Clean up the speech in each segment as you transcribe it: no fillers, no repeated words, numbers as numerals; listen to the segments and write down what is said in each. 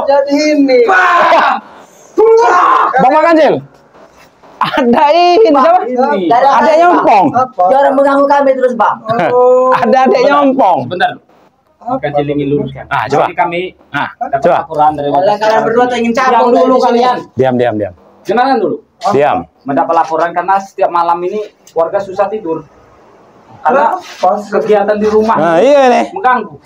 Jadi ini. Bang Makancil. Ada ini siapa? Ada nyompong. Jangan mengganggu kami terus, Bang. Ada adek nyompong. Sebentar. Makancil ingin luruskan. Coba. Jadi kami dapat Coba. laporan dari Kalian berdua tuh ingin cabut dulu kalian. Diam. Dengarkan dulu. Diam. Mendapat laporan karena setiap malam ini warga susah tidur. Karena kegiatan di rumah Nah, iya nih. mengganggu.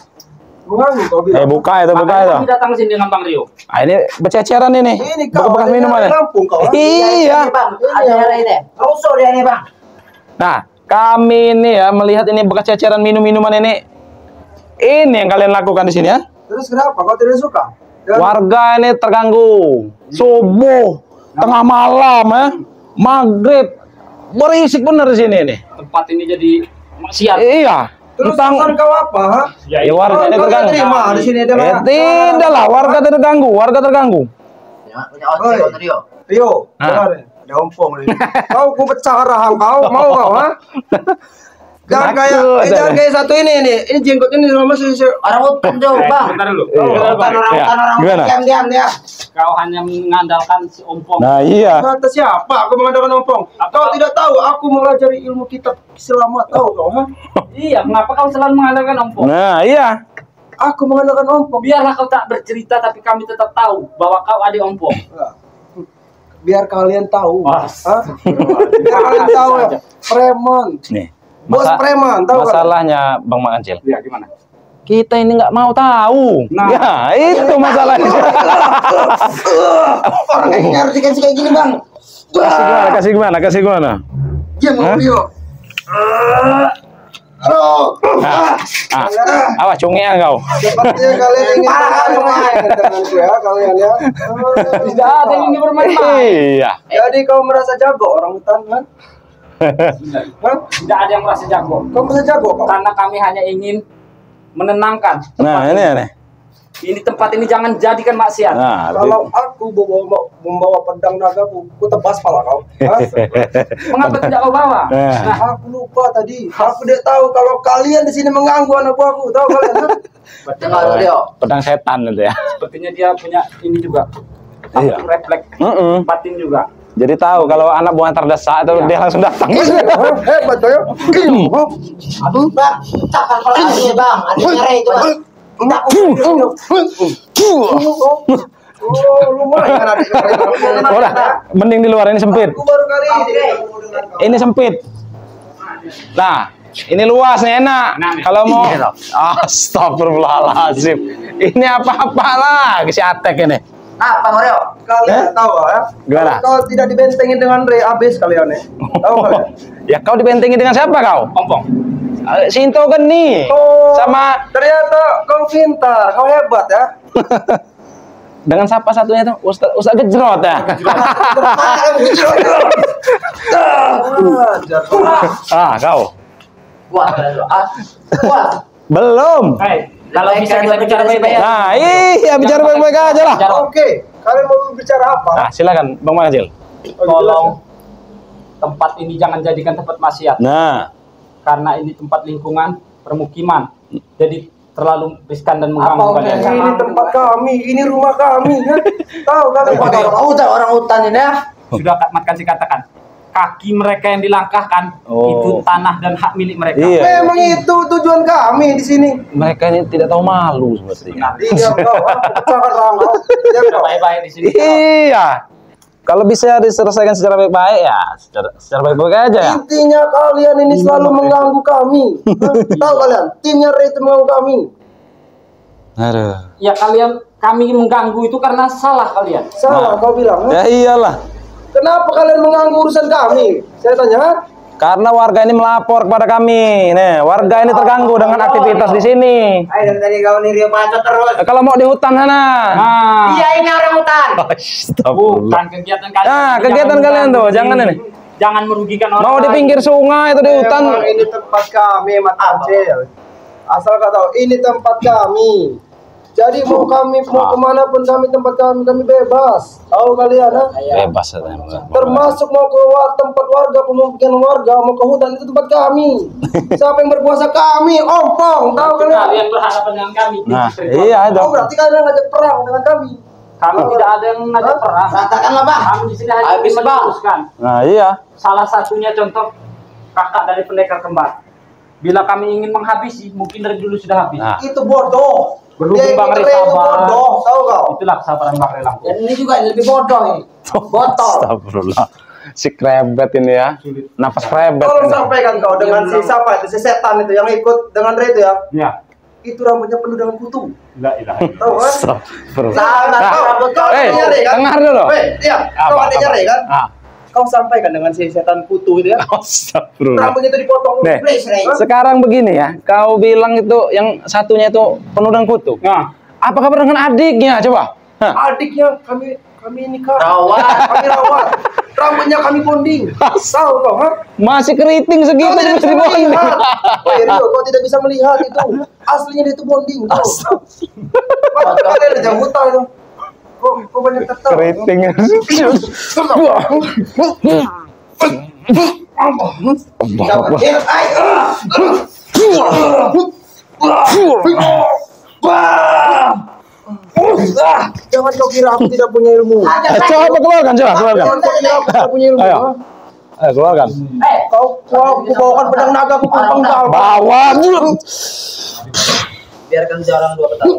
Buka itu. Kami datang ke sini dengan Bang Rio. Nah, ini bececeran ini. Ini kau Bekas minuman ya. Iya, Iya. Bang. Ada ini. Rusuh dia nih, Bang. Nah, kami ini ya melihat ini bekas ceceran minuman ini. Ini yang kalian lakukan di sini ya. Terus kenapa kau tidak suka? Warga ini terganggu. Subuh, tengah malam ya, maghrib, berisik bener di sini nih. Tempat ini jadi maksiat. Iya. Terus Tentang urusan kau apa? Ha? ya warga ini Kau terganggu. terima di sini ada Tidak lah, warga terganggu. Punya ojek Rio. Rio, benar ya? Ada ompong nih. Kau ku pecah rahang kau, mau kau ha? Jangan kayak satu ini nih. Ini jenggot ini sama Orang hutan tuh, Bang. Bentar dulu. Orang Gimana? diam dia. Kau hanya mengandalkan si Ompong. Nah, iya. kata siapa? Aku mengandalkan ompong. Kau tidak tahu aku mempelajari ilmu kitab selamat tahu kau ha? Iya, kenapa kau selalu mengandalkan Ompong? Nah, iya. Aku mengandalkan ompong. Biarlah kau tak bercerita, tapi kami tetap tahu bahwa kau adik Ompong. Biar kalian tahu. Mas. Ha? Biar kalian tahu ya. Preman. Nih. Bos preman, tahu kan? Masalahnya Bang Makancil. Iya, gimana? Kita ini nggak mau tahu. Nah. Ya, itu masalahnya. Orang yang harus dikasih kayak gini, Bang. Kasih gimana? Diam kau Rio. Awas cungnya kau. Sepertinya kalian ingin bermain denganku ya kalian ya. Tidak ada yang ingin bermain-main. Iya. Jadi kau merasa jago orang hutan kan? Hah? Tidak ada yang merasa jago. Kau merasa jago kau? Karena kami hanya ingin menenangkan. Nah, ini aneh. Ini tempat ini jangan jadikan maksiat. Nah, Kalau aku membawa pedang nagaku, ku tebas pala kau. Hah? Mengapa tidak kau bawa? Nah. Aku lupa tadi. Aku tidak tahu kalau kalian di sini mengganggu anak buahku. Tahu kalian? Hah? Dengar Rio. Pedang setan itu ya. Sepertinya dia punya ini juga. Iya. Refleks batin juga. Jadi tahu kalau anak buah terdesak itu dia langsung datang. Hebat kau ya. Aduh, Bang. Takkan kalau ada, Bang. Ada nyari itu, Bang. Oh, lumayan ada. Udah, mending di luar ini sempit. Aku baru kali ini. Ini sempit. Nah, ini luas nih enak. Kalau mau Astagfirullahaladzim. Ini apa-apa lagi si Atek ini. Apa, Rio? Kalian tahu ya? Gimana? Kalau tidak dibentengin dengan Ray abis kalian ya. Tahu kalian? Ya kau dibentengi dengan siapa kau? Ompong. Sinto Geni. Oh, Sama ternyata kau pintar, kau hebat ya. dengan siapa satunya itu? Ustaz Gejrot ya. Kau. Wah, Belum. Hei, kalau bisa kita bicara baik-baik. Nah, iya bicara baik-baik aja lah. Oke, kalian mau bicara apa? Nah, silakan Bang Makancil. Tolong tempat ini jangan jadikan tempat maksiat. Nah, Karena ini tempat lingkungan permukiman. Jadi terlalu riskan dan mengganggu kalian. Ini tempat kami, ini rumah kami. Ya? Tahu kalian? orang hutan ini ya. Sudah Mat Kansi katakan, kaki mereka yang dilangkahkan itu tanah dan hak milik mereka. iya. Memang itu tujuan kami di sini. Mereka ini tidak tahu malu sepertinya. Iya, kau pecahkan rangkau. Sudah baik-baik di sini. Iya. Kalau bisa diselesaikan secara baik-baik ya, secara baik-baik aja ya. Intinya kalian ini selalu mengganggu kami. Tahu kalian? Timnya Ray itu mengganggu kami. Aduh. Ya kami mengganggu itu karena salah kalian. Salah kau bilang. Ya iyalah. Kenapa kalian mengganggu urusan kami? Saya tanya. Ha? Karena warga ini melapor kepada kami. Nih, warga ini terganggu dengan aktivitas di sini. Ayo dari tadi kau nih Rio bacot terus. Kalau mau di hutan sana. Nah, Iya ini orang hutan. bukan kegiatan kalian. Nah, kegiatan kalian tuh, jangan ini. Jangan merugikan orang. Mau di pinggir sungai atau di hutan. Memang ini tempat kami, Mat Acil. Asal kau tahu, ini tempat kami. Jadi mau kami mau kemana pun tempat kami bebas. Tahu kalian? Ha? Bebas katanya. Termasuk mau ke tempat warga, pemukiman warga, mau ke hutan itu tempat kami. Siapa yang berkuasa kami, ompong. Tahu kalian? Kalian berhadapan dengan kami. Nah, iya itu. Oh berarti kalian ngajak perang dengan kami. Kami tidak ada yang ngajak perang. Ratakanlah bang. Kami di sini hanya Habis, Bang. meneruskan. Nah, iya. Salah satunya contoh kakak dari pendekar kembar. Bila kami ingin menghabisi, mungkin dari dulu sudah habis. Nah. Itu bodoh. Berhubung Dia Bang ikut Rey Rey itu sabar. bodoh, tahu kau? Itulah kesabaran Bang Rey langsung. Dan ini juga lebih bodoh ini. Botol. Astagfirullah. Si krebet ini ya. Nafas krebet. Tolong ini. sampaikan kau dengan si siapa itu, si setan itu yang ikut dengan Rey itu ya. Ya. Itu rambutnya penuh dengan kutu. La ilaha illallah. Tahu kan? Astagfirullah. Nah, kau adiknya Rey kan? dengar dulu. Weh, iya, kau Apa, adiknya apa? Rey kan? Ah. Kau sampaikan dengan si setan kutu itu ya. Astagfirullah. Rambutnya itu dipotong. Nih. Please, Rey. Sekarang begini ya, kau bilang itu yang satunya itu penuh dengan kutu. Nah, Apa kabar dengan adiknya? Coba. Hah? Adiknya kami nikah. Rawat. Kami rawat. Rambutnya kami bonding. Tahu kau, ha? Masih keriting segitu Kau tidak masih bisa dibonding. melihat. Oh, Rio, kau tidak bisa melihat itu. Aslinya dia itu bonding. Tahu? Kau ada di jambutan itu. Kau banyak tertawa. Keriting. Jangan kau kira aku tidak punya ilmu. Coba keluarkan, coba keluarkan. Jangan kau kira aku tidak punya ilmu. Ayo. ha? Ayo keluarkan. Kau bawakan pedang naga aku penggal. Bawa. Biarkan jalan dua petang.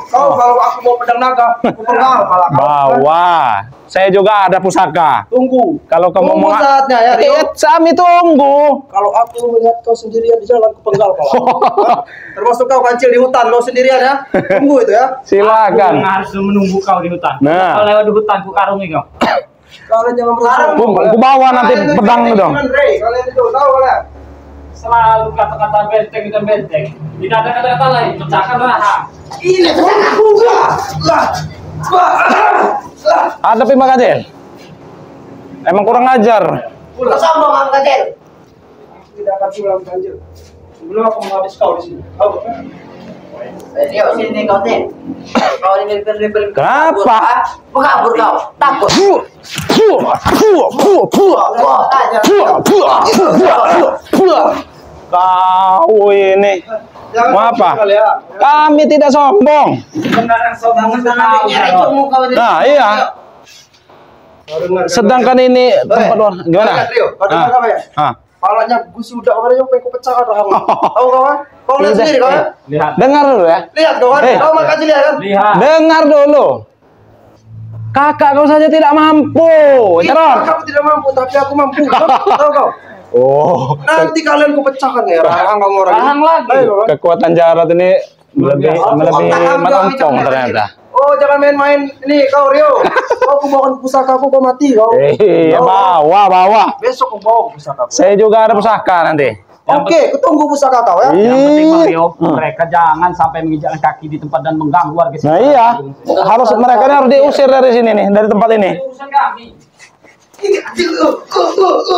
Kau kalau aku mau pedang naga, aku penggal malah kau. Bawa. Saya juga ada pusaka. Tunggu. Kalau kamu Tunggu mau saatnya ya, Rio. Sami tunggu. Kalau aku melihat kau sendirian di jalan, aku penggal kau. Ha? Termasuk kau kancil di hutan, kau sendirian ya. Tunggu itu ya. Aku Silakan. yang harus menunggu kau di hutan. Nah. Kalau lewat di hutan, ku karungi kau. Kalian jangan bersombong. Aku bawa nanti Kalian itu pedang jadi dong. Iman Rey, kalian itu tahu kalian. Selalu kata-kata benteng dan benteng. Tidak ada kata-kata lain. Pecahkan raha. Ini aku. Hadapi Bang Kacil. Emang kurang ajar. Kau sombong Bang Kacil. Tidak akan pulang kanjil. Sebelum aku menghabis kau di sini. Tahu kan? Rio, sini kau nih. Kau ini beri. Kenapa? Menghapur kau. Takut. Kau ini. Jangan Mau apa? sombong kali ya. Kami tidak sombong. Benar yang sombong Jangan nyari tahu. cumuk kau ini. Nah, iya. Kau dengar, kau Sedangkan ini tempat luar. dengar. Gimana? Dengar, Rio. Kau dengar apa ya? Ah. Palanya gusi udah kemarin yang pengen kau pecahkan rahang. Tahu kau kan? Kau lihat sendiri kau kan? Lihat. Dengar dulu ya. Lihat kau kan? Eh. Kau makan lihat kan? Lihat. Dengar dulu. Kakak kau saja tidak mampu. Terus. Aku tidak mampu, tapi aku mampu. Tahu kau? Oh, Nanti kalian ku pecahkan ya rahang kamu orang. Rahang lagi. Ayo, kan? kekuatan Jarod ini lebih melompong ternyata. Oh, jangan main-main ini kau Rio. Kau ku bawakan pusaka kau mati kau. Iya, bawa. Besok ku bawa pusaka. Saya juga ada pusaka nanti. Oke, ku tunggu pusaka kau ya. Yang penting Bang Rio, Hmm. mereka jangan sampai menginjakkan kaki di tempat dan mengganggu warga Nah iya, harus mereka ini harus diusir dari sini nih, dari tempat ini. Urusan kami.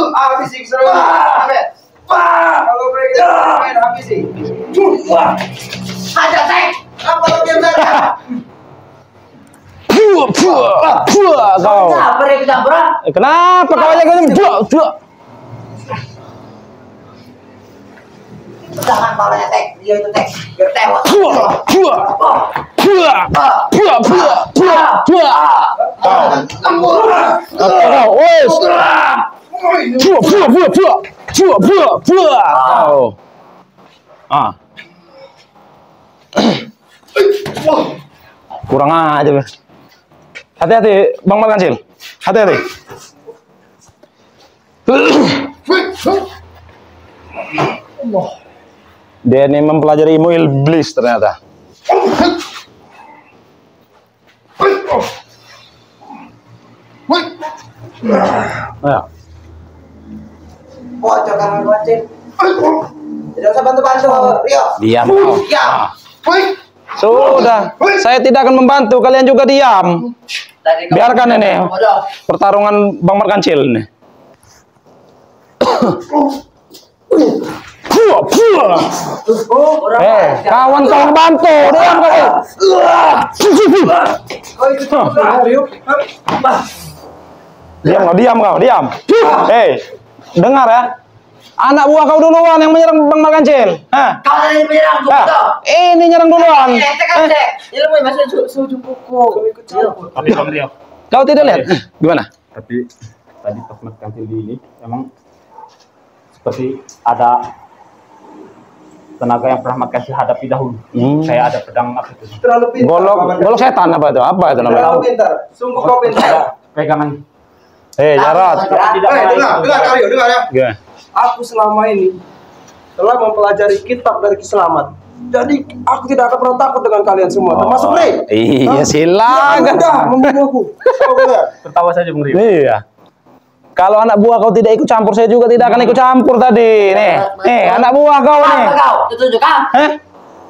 Habis sih seru. Kalau mereka main habis sih. Ada tek. Apa lagi yang ada? Kau. Apa Rey kita berat? Kenapa kau aja gini? Jangan palanya tek. Dia itu tek. Biar tewas. Kurang aja. Hati-hati, Bang Markancil. Hati-hati. Dia ini mempelajari ilmu iblis ternyata. Ayo. Bocor kamu Kacil. Tidak usah bantu-bantu Rio. Diam kau. Diam. Sudah, saya tidak akan membantu, kalian juga diam. Tadi kau- Biarkan ini Bodoh. pertarungan Bang Markancil ini. Kawan-kawan bantu, diam kau. Oh, itu Rio. Diam kau, diam. Hei, dengar ya. Anak buah kau duluan yang menyerang Bang Markancil. Hah? Kau tadi menyerang aku, betul. Ini nyerang duluan. Ilmu masuk suju kuku. Tapi Bang Rio, Kau tidak lihat? Gimana? tapi tadi pas Mas Kancil di ini emang seperti ada tenaga yang pernah Mas Kancil hadapi dahulu. Kayak ada pedang apa itu? Terlalu pintar. Golok setan apa itu? Apa itu namanya? Terlalu pintar. Sungguh kau pintar. Ada pegangan. Jarot. Tidak Dengar Karyo, dengar ya. Gimana? Aku selama ini telah mempelajari kitab dari Kislamat. Jadi aku tidak akan pernah takut dengan kalian semua, termasuk Ray. Iya, silakan. Mudah membunuhku. Tertawa saja Bang Rio. Iya. Kalau anak buah kau tidak ikut campur, saya juga tidak akan ikut campur tadi. Nih, anak buah kau nih. Apa kau? Tunjukkan. Hah?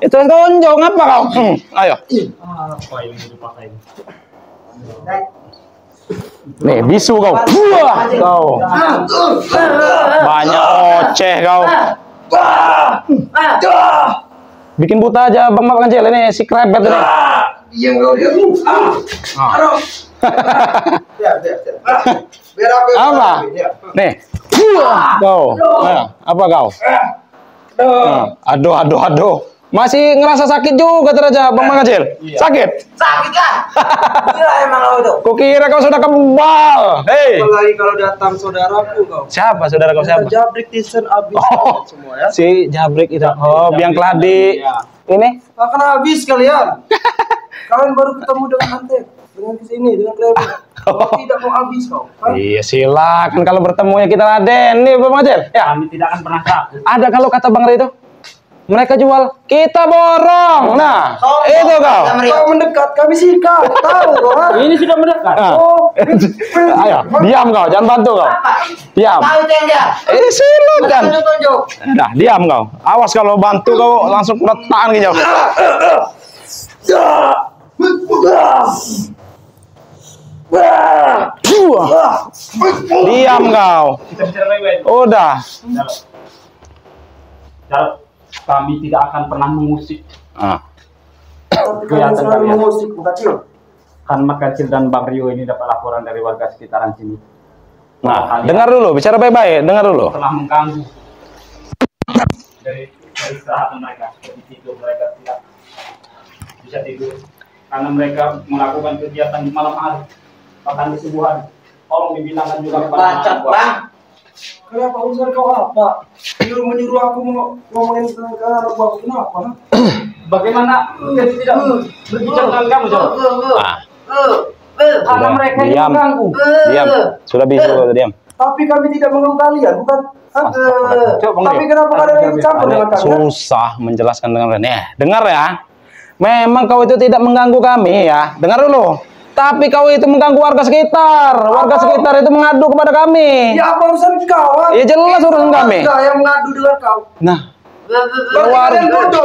Itu yang tonjok apa kau? Ayo. Apa ini dipakai? Nih, bisu kau. Buah kau. Banyak oceh kau. Bikin buta aja Bang Markancil ini si krebet ini. Diam kau, diam. Aduh. Biar. Biar aku yang Apa? menghadapi, ya. Nih. Buah kau. Nah, apa kau? Aduh. Masih ngerasa sakit juga teraja Bang Markancil. Sakit? Sakit kan? Gila emang kau itu. Kukira kau sudah kebal. Hei. Apalagi kalau datang saudaraku kau. Siapa saudara kau siapa? Jabrik Tison abis semua ya. Si Jabrik itu. Oh, Biang Keladi. Ini? Akan habis kalian. Kalian baru ketemu dengan Ante, dengan kesini, dengan Kleber. Tidak mau habis kau. Kan? Iya, silakan kalau bertemu ya kita laden nih Bang Markancil. Ya, Kami tidak akan pernah takut. ada kalau kata Bang Ray itu. Mereka jual, kita borong. Nah, itu kau. Kau mendekat, kami sikat. Tahu kau? Ha? Ini sudah mendekat. Nah. Ayo, diam kau, jangan bantu kau. Diam. Tahu itu yang dia. Silakan. Tunjuk. Nah, diam kau. Awas kalau bantu kau langsung letakkan ke jauh. Diam kau. Kita bicara baik-baik. Udah. Jarot, kami tidak akan pernah mengusik. Tapi kalian selalu mengusik, kecil. Kan Mas Kancil dan Bang Rio ini dapat laporan dari warga sekitaran sini. Nah, dengar dulu, bicara baik-baik, dengar dulu. Telah mengganggu dari istirahat mereka. Di tidur mereka tidak bisa tidur karena mereka melakukan kegiatan di malam hari, bahkan di subuh hari. Tolong dibilangkan juga kepada Bacot, anak buah. Bang. Kenapa urusan kau apa? Menyuruh aku ngomongin tentang anak buahku, kenapa? Ha? Bagaimana dia tidak berbicara dengan kamu, Jarot? Ah, Karena mereka yang diam. mengganggu. Diam. Sudah bisu kau, diam. Tapi kami tidak mengganggu kalian, bukan? Ha? Coba, Bang Tapi Rio. kenapa kalian ikut campur dengan kami? Susah menjelaskan dengan Ren. Dengar ya. Memang kau itu tidak mengganggu kami ya. Dengar dulu. Tapi kau itu mengganggu warga sekitar. Warga sekitar itu mengadu kepada kami. Ya apa urusan kau? Ha? Ya jelas urusan kami. Warga yang mengadu dengan kau. Nah, Berarti kalian bodoh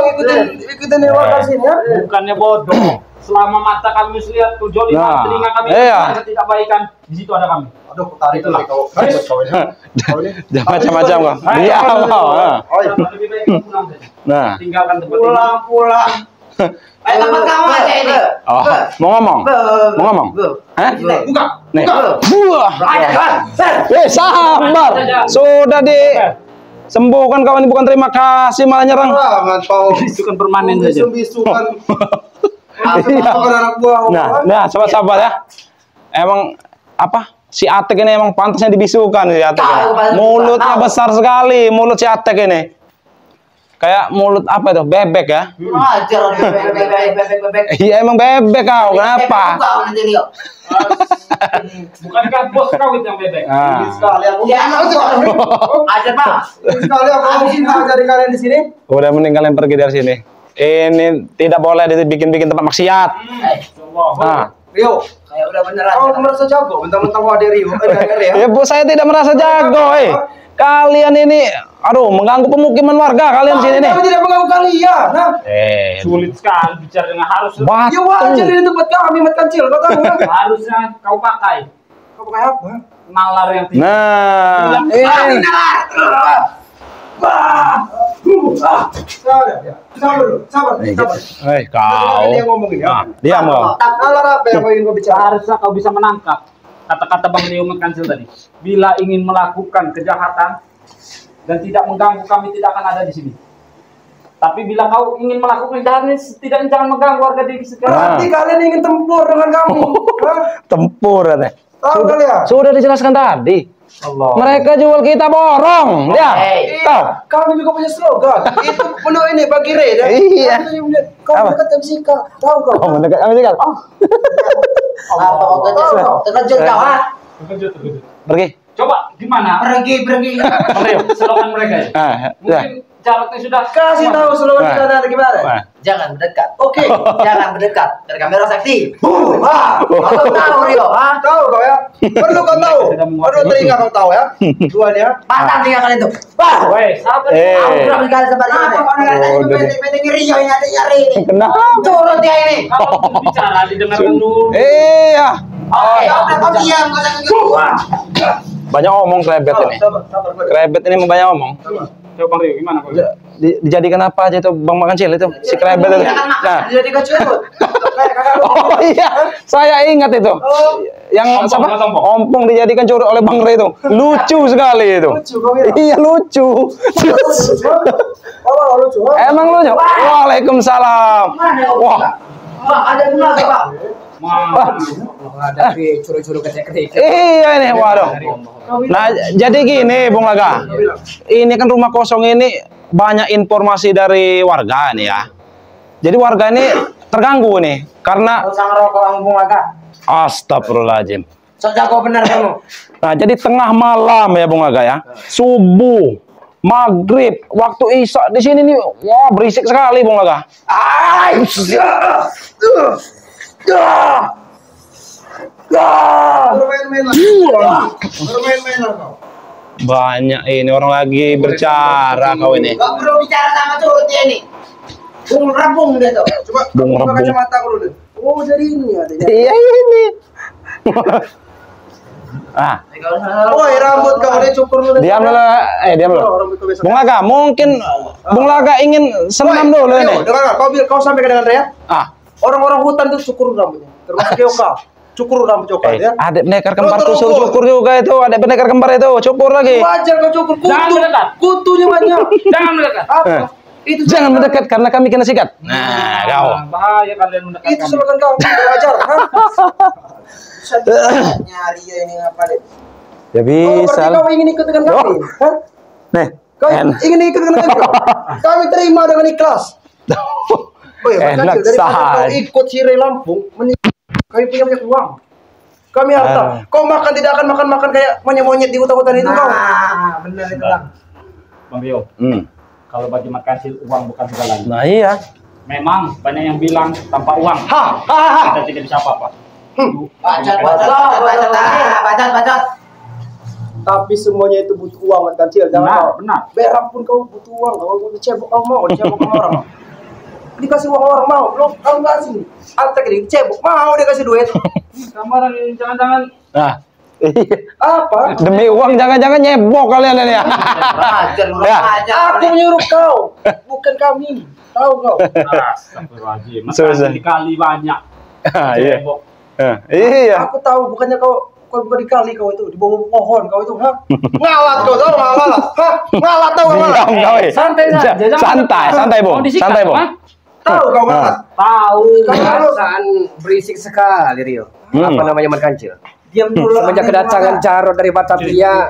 ikutin warga sini ya? Bukannya bodoh. Selama mata kami lihat kejoliman, Nah, telinga kami iya. mendengar tidak baikan, di situ ada kami. Aduh, tarik lagi kau. jangan macam-macam kau. Diam kau. Lebih baik kita pulang saja. Nah, Tinggalkan tempat ini. Pulang. Ayo tempat kamu aja ini. oh, mau ngomong? Mau ngomong? Hah? Buka. Nih. Buah. Sabar. Sudah sembuhkan kawan, ini bukan terima kasih malah nyerang. Jangan kau. Itu kan permanen saja. Bisu-bisukan. Anak buah. Nah, sabar ya. Emang apa? Si Atek ini emang pantasnya dibisukan si Atek ini. Mulutnya besar sekali, mulut si Atek ini. Kayak mulut apa itu? Bebek ya? Ajar bebek. Iya emang bebek kau. Kenapa? Kau nanti Rio. Bukankah bos kau itu yang bebek? Ah. Sekali aku. Dia anak kok. Ajar Bang. Sekali aku mungkin dari kalian di sini. Udah mending kalian pergi dari sini. Ini tidak boleh dibikin-bikin tempat maksiat. Nah, Rio, Kayak udah beneran. kau merasa jago, mentang-mentang kau ada Rio, ya? ya Bu, saya tidak merasa jago. Kalian ini, aduh, mengganggu pemukiman warga kalian di sini nih. Kami tidak mengganggu kalian, nah. Sulit sekali bicara dengan harus. Ya wajar di tempat kami, mat kecil, kau tahu kan? Harusnya kau pakai Kau pakai apa? nalar yang tinggi. Nah, ini. Sabar. Kau. Dia ngomongin ya. Diam kau. Nalar apa yang kau ingin kau bicara? Harusnya kau bisa menangkap kata-kata Bang Rio Kancil tadi. Bila ingin melakukan kejahatan dan tidak mengganggu kami, tidak akan ada di sini. Tapi bila kau ingin melakukan kejahatan, setidaknya jangan mengganggu warga di sekitar. Berarti kalian ingin tempur dengan kami. Hah? Tempur katanya. Tahu kalian? Sudah dijelaskan tadi. Allah. Mereka jual kita borong. Ya. Tahu. Kami juga punya slogan. Itu menu ini bagi Re. Dan Iya. Kau Apa? dekat Jessica. Tahu kau? Oh, mendekat kami dekat. Terkejut kau, ha? Terkejut. Pergi. Coba gimana? Pergi. Bang Rio, slogan mereka ya. Ah, ya. Mungkin jaraknya sudah Kasih tahu slogan Wah. kita ada gimana? Wah. Jangan mendekat. Oke. Jangan mendekat. Dari kamera sakti. Wah, Kau tahu, Rio, ha? tahu kau ya? Perlu kau tahu. Perlu telinga kau tahu ya? Tuan ya. Patah tiga kali itu. Wah. Weh, sabar. Aku berapa kali sempat ini? Apa kau dengar tadi penting Rio yang ada nyari ini? Kenapa? Turun dia ini. Kalau bicara didengarkan dulu. Iya. Oke, kau diam, kau jangan gitu. Banyak omong krebet ini. Sabar. Krebet ini banyak omong. Coba Bang Rio, gimana Bang? Dijadikan apa aja itu Bang Kancil itu? Si krebet itu. Nah. Jadi kecil tuh. Kayak kakak lu. Oh iya, saya ingat itu. Yang Sombong, siapa? sombong. Ompong dijadikan curug oleh Bang Re itu. Lucu sekali itu. Lucu kau kira? Iya lucu. Oh, lucu. Emang lucu. Waalaikumsalam. Wah. Wah, ada guna, Pak. Ada curu-curu kecil-kecil. Iya ini, waduh. Nah, jadi gini, Bung Laga. Ini kan rumah kosong ini banyak informasi dari warga nih ya. Jadi warga ini terganggu nih karena Kau sang rokok kamu Bung Laga. astagfirullahaladzim. Sok jago benar kamu. Nah, jadi tengah malam ya Bung Laga ya. Subuh, maghrib, waktu isya di sini nih, wah berisik sekali Bung Laga. Bermain-main kau. Banyak ini orang lagi berbicara kau ini. Gak perlu bicara sama curut dia nih. Bung Rabung dia tuh. Coba Bung buka Rebung. kacamata kau dulu. Oh, jadi ini adanya. Iya ini. Ah, Woi, rambut kau udah cukur dulu. diam dulu. Diam dulu. Rambut kau biasa. Bung Laga, mungkin Bung Laga ingin senam dulu ini. Dengar, kau sampaikan dengan Rea. Ah, Orang-orang hutan tuh cukur rambutnya. Termasuk Yoka. Cukur rambut coklat ya. adik pendekar kembar tuh Tuh, suruh cukur juga itu. Adik pendekar kembar itu cukur lagi. Wajar kau cukur Jangan kutu. mendekat. Kutunya banyak. Jangan mendekat. Apa? Eh. Itu Jangan mendekat karena kami kena sikat. Nah, kau. Bahaya kalian mendekat. Itu slogan kau. Wajar, ha? Bisa nyari ya ini apa deh? Ya Oh, bisa. berarti kau ingin ikut dengan kami? Hah? Nih. Kau ingin ikut dengan kami? Kami terima dengan ikhlas. Oh iya, Enak Kak, daripada kau saja. ikut Sire Lampung, kami punya banyak uang. Kami harta. Kau makan tidak akan makan kayak monyet-monyet di hutan-hutan itu kau. Nah, benar itu Bang. Bang Rio, Hmm. kalau bagi Mat Kancil uang bukan segalanya. Nah iya. Memang banyak yang bilang tanpa uang kita tidak bisa apa-apa. Bacot. Tapi semuanya itu butuh uang, Mat Kancil. Jangan Benar, kau. benar. Berak pun kau butuh uang. Kau dicebok kau mau, dicebok sama orang. Dikasih uang orang mau, belum kau kasih. Antek ini dicebok mau dia kasih duit. Gambaran ini jangan-jangan Nah. Iya. Apa? Demi uang jangan-jangan nyebok kalian ini ya. Ya. Aku menyuruh kau, bukan kami. Tahu kau? astagfirullahaladzim. Susah. Dikali banyak. Ah, iya. Cebok. Iya. Aku tahu, bukannya kau bukan dikali kau itu, di bawah pohon kau itu, ha? Ngalat kau tahu nggak ngalat? Hah? Ngalat tahu nggak ngalat? Diam kau. Santai saja, jangan Santai, Bung. Mau disikat, Santai, Bung. ha? Tahu kau ngalat? Tahu. Perasaan berisik sekali Rio. Apa namanya Mat Kancil? Diam dulu. Semenjak kedatangan Jarod dari Batavia,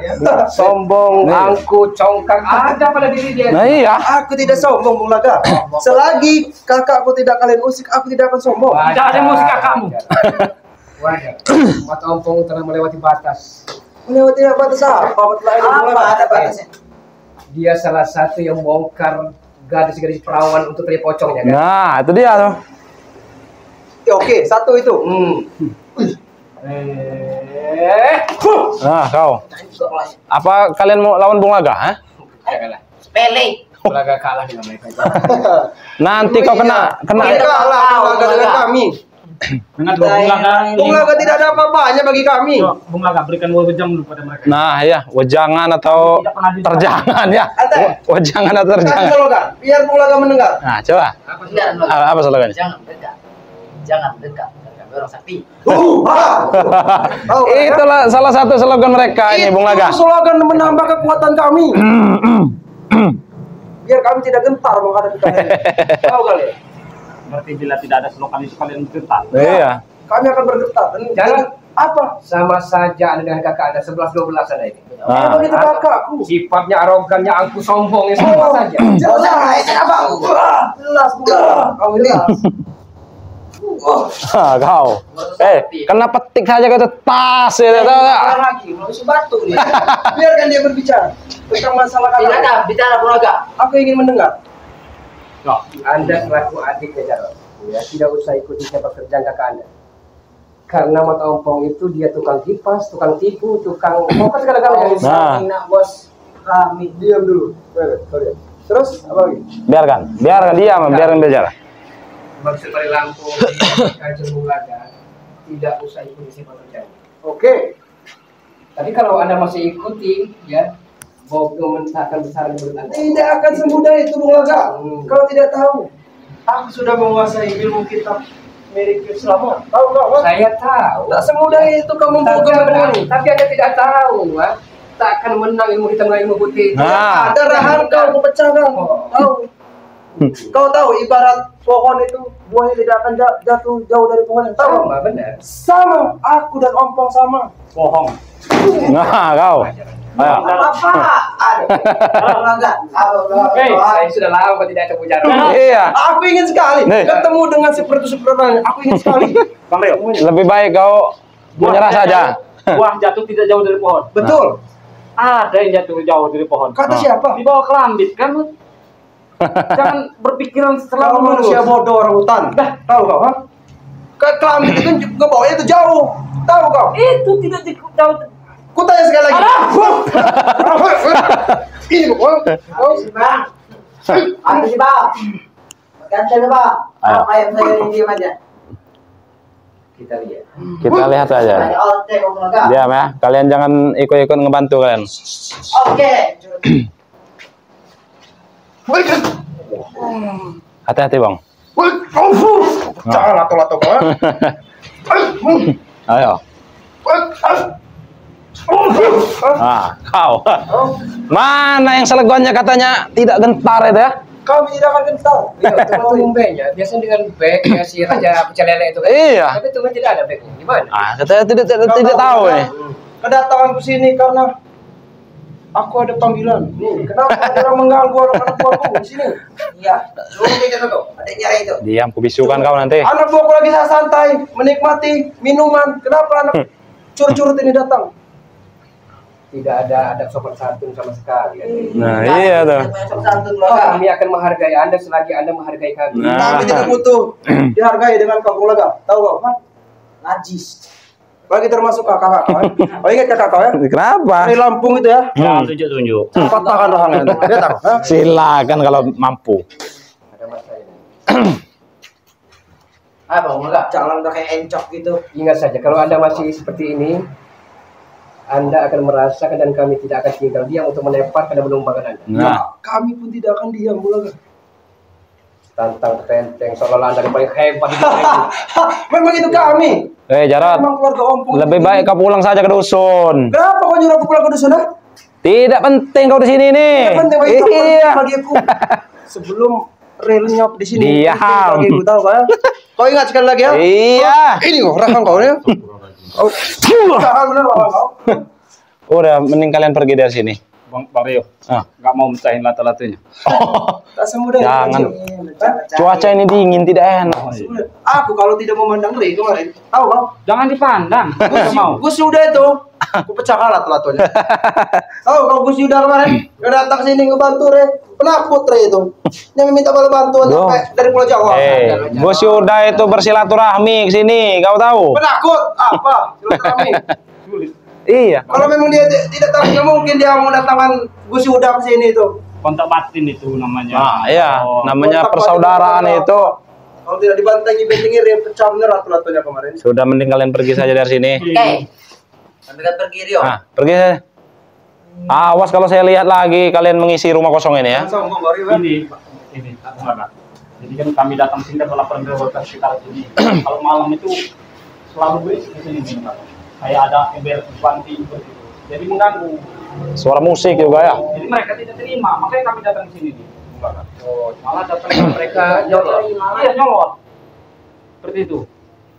sombong, angku, congkak, ada pada diri dia. Nah iya. Aku tidak sombong, Bung Laga. Selagi kakakku tidak kalian usik, aku tidak akan sombong. Tidak ada musik kakakmu. Wajar. Mata ompong telah melewati batas. Melewati batas apa? Apa ada batasnya? Dia salah satu yang membongkar gadis-gadis perawan untuk tali pocongnya kan? Nah, itu dia tuh. Ya, oke, satu itu. Nah, kau. Apa kalian mau lawan Bung Laga, ha? Sepele. Laga kalah dengan mereka. Nanti kau kena Kalah Bung Laga dengan kami. Dengan Bung Laga. Bung Laga tidak ada apa-apanya bagi kami. Coba, Bung Laga berikan wajah dulu pada mereka. Nah, ya, wejangan atau terjangan ya. Wejangan atau Kasih terjangan. slogan, biar Bung Laga mendengar. Nah, coba. Benar, Bang. Apa slogannya? Jangan dekat. Jangan dekat. orang sakti. Itulah salah satu slogan mereka ini, Bung Laga. Itu slogan menambah kekuatan kami. Biar kami tidak gentar menghadapi kalian. Tahu kalian? Berarti bila tidak ada slogan itu kalian gentar. Iya. Kami akan bergetar. Jangan apa? sama saja Anda dengan kakak Anda 11-12 Anda ini. Ah. Begitu kakakku. Sifatnya arogannya angku sombong sama saja. Jelas, abang. Jelas, kau jelas. Kau. Kena petik saja kata tas ya. Lagi, mau isi batu nih. Biarkan dia berbicara tentang masalah Tidak kakak. ada, bicara Bulaga. Aku ingin mendengar. Anda selaku adiknya Jarod, ya tidak usah ikuti sepak terjang kakak Anda. Karena Mata Ompong itu dia tukang kipas, tukang tipu, tukang pokoknya segala-galanya. Nah. Bos kami diam dulu. Terus apa lagi? Biarkan diam, bicara. Maksud dari Lampung, Kajen Bulaga, tidak usah ikuti sepak terjang. Oke. Tapi kalau Anda masih ikuti, ya, Bogo mentahkan besaran menurut Anda. Tidak akan semudah itu, Bung Laga. Kau tidak tahu. Aku sudah menguasai ilmu kitab milik Islam. Tahu kau? Saya tahu. Tak semudah itu kamu Tapi Anda tidak tahu, ha? Tak akan menang ilmu hitam dengan ilmu putih. Nah. Ada rahan kau pecah kau. Tahu? Kau tahu ibarat pohon itu buahnya tidak akan jatuh jauh dari pohon. Tahu? Sama, benar. Sama. Aku dan Ompong sama. Bohong. Nah, kau. Ayo. Saya sudah lama tidak ketemu Jarod. Iya. Aku ingin sekali Nih. ketemu dengan seperti Aku ingin sekali. Bang Rio. Lebih baik kau menyerah saja. Buah jatuh tidak jauh dari pohon. Betul. Ada yang jatuh jauh dari pohon. Kata siapa? Di bawah kerambit kan. Jangan berpikiran Kau selalu manusia bodoh orang hutan. Tahu kau? Ha? Kelamit itu kan juga bawahnya itu jauh. Tahu kau? Itu tidak jauh. Ku tanya sekali lagi. Ini kok. Bang. Ada sih bang. Ganti bang. Ayo. Apa yang saya ini diam aja. Kita lihat. Kita lihat saja. Oke, Bulaga. Diam ya. Kalian jangan ikut-ikut ngebantu kalian. Oke. Hati-hati, Bang. Jangan lato-lato kau. Ayo. Ah, kau. Mana yang slogannya katanya tidak gentar itu ya? Kami tidak akan gentar. Iya, itu tumbennya. Biasanya dengan back ya si Raja Pecel Lele itu. Kan. Iya. Tapi tumben tidak ada backnya. Gimana? Ah, katanya tidak tahu nih. Kedatanganku sini karena aku ada panggilan. Nih, kenapa ada orang mengganggu anak buahku di sini? Iya. Suruh dia tuh. Ada nyari itu. Diam, kubisukan kau nanti. Anak buahku lagi santai, menikmati minuman. Kenapa anak curut-curut ini datang? Tidak ada sopan santun sama sekali. Nah, iya tuh. Santun Bulaga. Kami akan menghargai Anda selagi Anda menghargai kami. Nah. Kami tidak butuh dihargai dengan kau Bulaga. Tahu kau? Ha? Najis. Bagi termasuk kakak kau. Oh ingat kakak kau ya? Kenapa? Dari Lampung itu ya. Jangan tunjuk-tunjuk. Patahkan rahangnya. Dia tahu. Ha? Silakan kalau mampu. Ada masa ini. Bang Bulaga. Jangan udah kayak encok gitu. Ingat saja, kalau Anda masih seperti ini, Anda akan merasakan dan kami tidak akan tinggal diam untuk melempar pada belumbangan Anda. Nah, Kami pun tidak akan diam Bulaga. Tantang tenteng seolah-olah Anda yang paling hebat di dunia ini. Memang itu kami. Jarod, Memang keluarga Ompong. lebih baik kau pulang saja ke dusun. Kenapa kau nyuruh aku pulang ke dusun? Ha? Tidak penting kau di sini nih. Tidak penting bagi kau, Iya. bagi aku. Sebelum rel nyop di sini. Diam. Bagi aku tahu kan? Kau ingat sekali lagi ya? Iya. Ini kok rahang kau ya. Oh, rahang benar rahang kau. Udah, mending kalian pergi dari sini. Bang Rio. Ah. Nggak mau mecahin lato-latonya. Tak semudah itu. Jangan. Hah? Cuaca ini dingin, tidak enak. Semudah. Aku kalau tidak memandang Rey kemarin, tahu kau? Jangan dipandang. Nggak mau. Gus sudah itu. Aku pecahkan lato-latonya. Tahu kau Gus Yuda kemarin? Dia datang sini ngebantu Rey. Penakut Rey itu. Yang minta bantuan Loh. sampai dari Pulau Jawa. Gus Yuda itu bersilaturahmi ke sini, kau tahu? Penakut apa? Silaturahmi. Sulit. Iya. Kalau memang dia tidak tahu, nggak mungkin dia mau datangkan Gus Yuda ke sini itu. Kontak batin itu namanya. Nah, iya, Oh. namanya kontak persaudaraan batin. itu. Kalau tidak dibantangi bentengi dia pecah bener lato-latonya kemarin. Sudah mending kalian pergi saja dari sini. Oke. Kami kan pergi Rio. Nah, pergi saja. Awas kalau saya lihat lagi kalian mengisi rumah kosong ini ya. Sombong baru kan? Ini, Bang. Jadi kan kami datang sini adalah laporan warga sekitar sini. Kalau malam itu selalu berisik di sini Bang. Kayak ada ember banting begitu. Jadi mengganggu. Suara musik juga ya. Jadi mereka tidak terima, makanya kami datang ke sini nih. Oh, malah datang mereka nyolot. Iya nyolot. Seperti itu.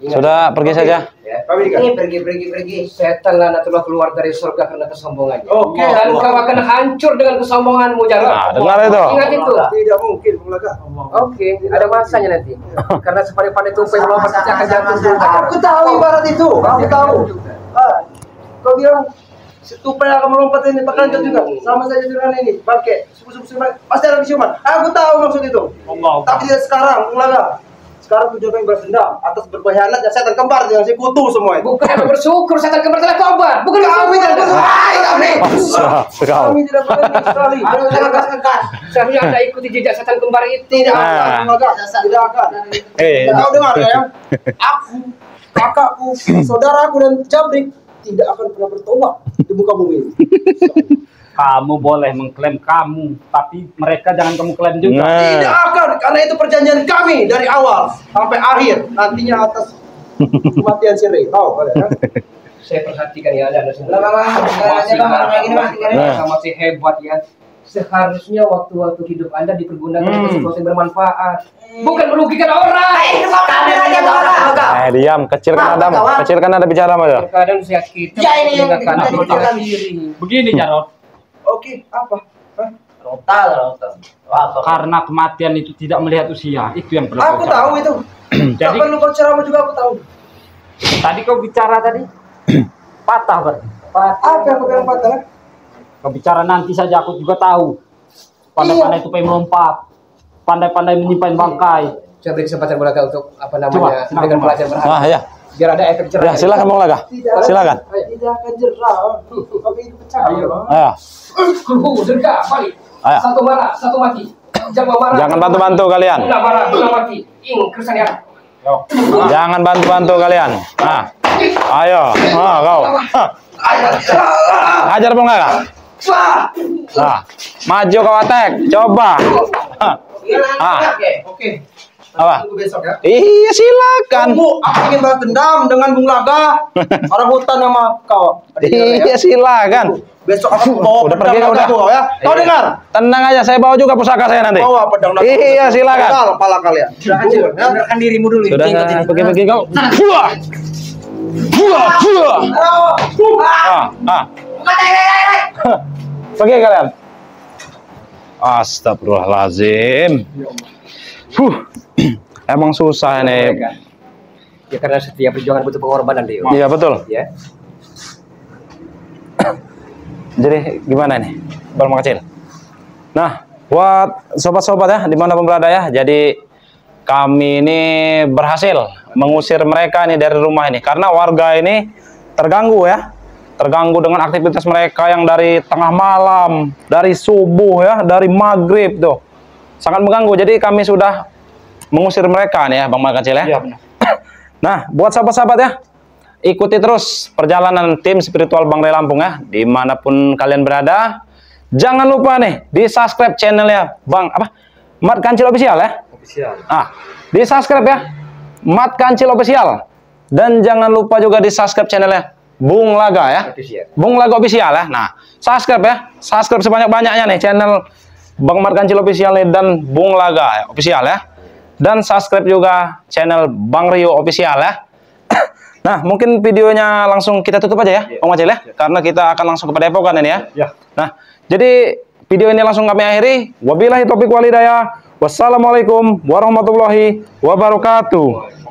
Ingat, Sudah pergi saja. ya. Pergi. Pergi. Setan laknatullah keluar dari surga karena kesombongannya. Oke. Dan kau akan hancur dengan kesombonganmu, Jarod. Nah, dengar itu. Ingat itu. Tidak mungkin, Bung Laga. Oke, ada masanya nanti. Karena sepandai-pandai tupai melompat pasti akan jatuh juga. Aku tahu ibarat itu. Aku tahu. Kau bilang tupai akan melompat ini terkancut juga. Sama saja dengan ini. Pakai suku-suku pasti ada siuman. Aku tahu maksud itu. Tapi tidak sekarang, Bung Laga. Sekarang tujuan kami balas dendam atas berkhianat dan setan kembar dengan si kutu semua itu. Bukan bersyukur setan kembar telah tobat. Bukan Kami tidak bersyukur. Kau. Kami tidak bersyukur sekali. Aduh, kekas. Seharusnya Anda ikuti jejak setan kembar itu. Tidak Nah. akan, Bung Laga. Tidak akan. Kau dengar ya? Aku, kakakku, saudaraku dan Jabrik tidak akan pernah bertobat di muka bumi ini. Kamu boleh mengklaim kamu, tapi mereka jangan kamu klaim juga. Nah. Tidak akan, karena itu perjanjian kami dari awal sampai akhir. Nantinya atas kematian si Rey. Tahu kalian kan? Saya perhatikan ya Anda semua. Nah. Sama si hebat ya. Seharusnya waktu-waktu hidup Anda dipergunakan untuk sesuatu yang bermanfaat, bukan merugikan orang. Diam, kecilkan ada bicara aja. Terkadang saya kita Ya, ini yang mengingatkan kita diri ceritakan. sendiri. Begini Jarod, Oke, apa? Hah? Rotal. karena kematian itu tidak melihat usia, itu yang perlu Aku kau tahu catat. itu. Jadi- Kapan lu kau ceramah juga aku tahu. Tadi kau bicara tadi patah berarti. Apa yang aku bilang patah? Kau bicara nanti saja aku juga tahu. Pandai-pandai itu pengen melompat, pandai-pandai menyimpan bangkai. Saya beri kesempatan Bung Laga untuk apa Coba, namanya silakan, dengan Bang. pelajaran berharga. Ah ya. Biar ada efek jerah. Ya, silakan Bung Laga. Silakan. Tidak akan jerah. Tapi itu pecah. Ayo. Ayo. Dengka, balik. Ayo. Satu marah, satu mati. Jangan marah. Jangan bantu-bantu kalian. Guna marah, guna mati. Kerusan ya. Jangan bantu-bantu kalian. Nah. Ayo. Ah, kau. Hajar Bung Laga. Nah. Maju kau attack. Coba. Oke. Apa? Tunggu besok ya. Iya, silakan. Bu, aku ingin balas dendam dengan Bung Laga. Orang hutan sama kau. Iya, silakan. Besok aku bawa Udah pedang pergi, udah. Laga, ya. Kau dengar? Tenang aja, saya bawa juga pusaka saya nanti. Bawa pedang Laga. Iya, silakan. Pegal kepala kalian. Sudah hancur. Ya, Hindarkan dirimu dulu. Sudah pergi-pergi kau. Buah. Buah, buah. Pergi kalian. Astagfirullahaladzim. Emang susah ini. Ya karena setiap perjuangan butuh pengorbanan, Dio. Iya, betul. Ya. Jadi gimana nih, Bang Kecil? Nah, buat sobat-sobat ya, dimanapun berada ya, jadi kami ini berhasil mengusir mereka nih dari rumah ini, karena warga ini terganggu ya, terganggu dengan aktivitas mereka yang dari tengah malam, dari subuh ya, dari maghrib tuh, sangat mengganggu. Jadi kami sudah mengusir mereka nih ya, Bang Kecil ya. Iya benar. Nah, buat sahabat-sahabat ya, ikuti terus perjalanan tim spiritual Bang Ray Lampung ya, dimanapun kalian berada. Jangan lupa nih di subscribe channelnya Bang Mat Kancil Official ya. Official. Di subscribe ya, Mat Kancil Official. Dan jangan lupa juga di subscribe channelnya Bung Laga ya. Official. Bung Laga Official ya. Nah, subscribe ya, subscribe sebanyak-banyaknya nih channel Bang Mat Kancil Official nih dan Bung Laga ya, Official ya. Dan subscribe juga channel Bang Rio Official ya. Nah, mungkin videonya langsung kita tutup aja ya, Bang Macil ya, karena kita akan langsung ke Padepokan ini ya. Ya. Nah, jadi video ini langsung kami akhiri. Wabillahi taufiq wal hidayah. Wassalamualaikum warahmatullahi wabarakatuh.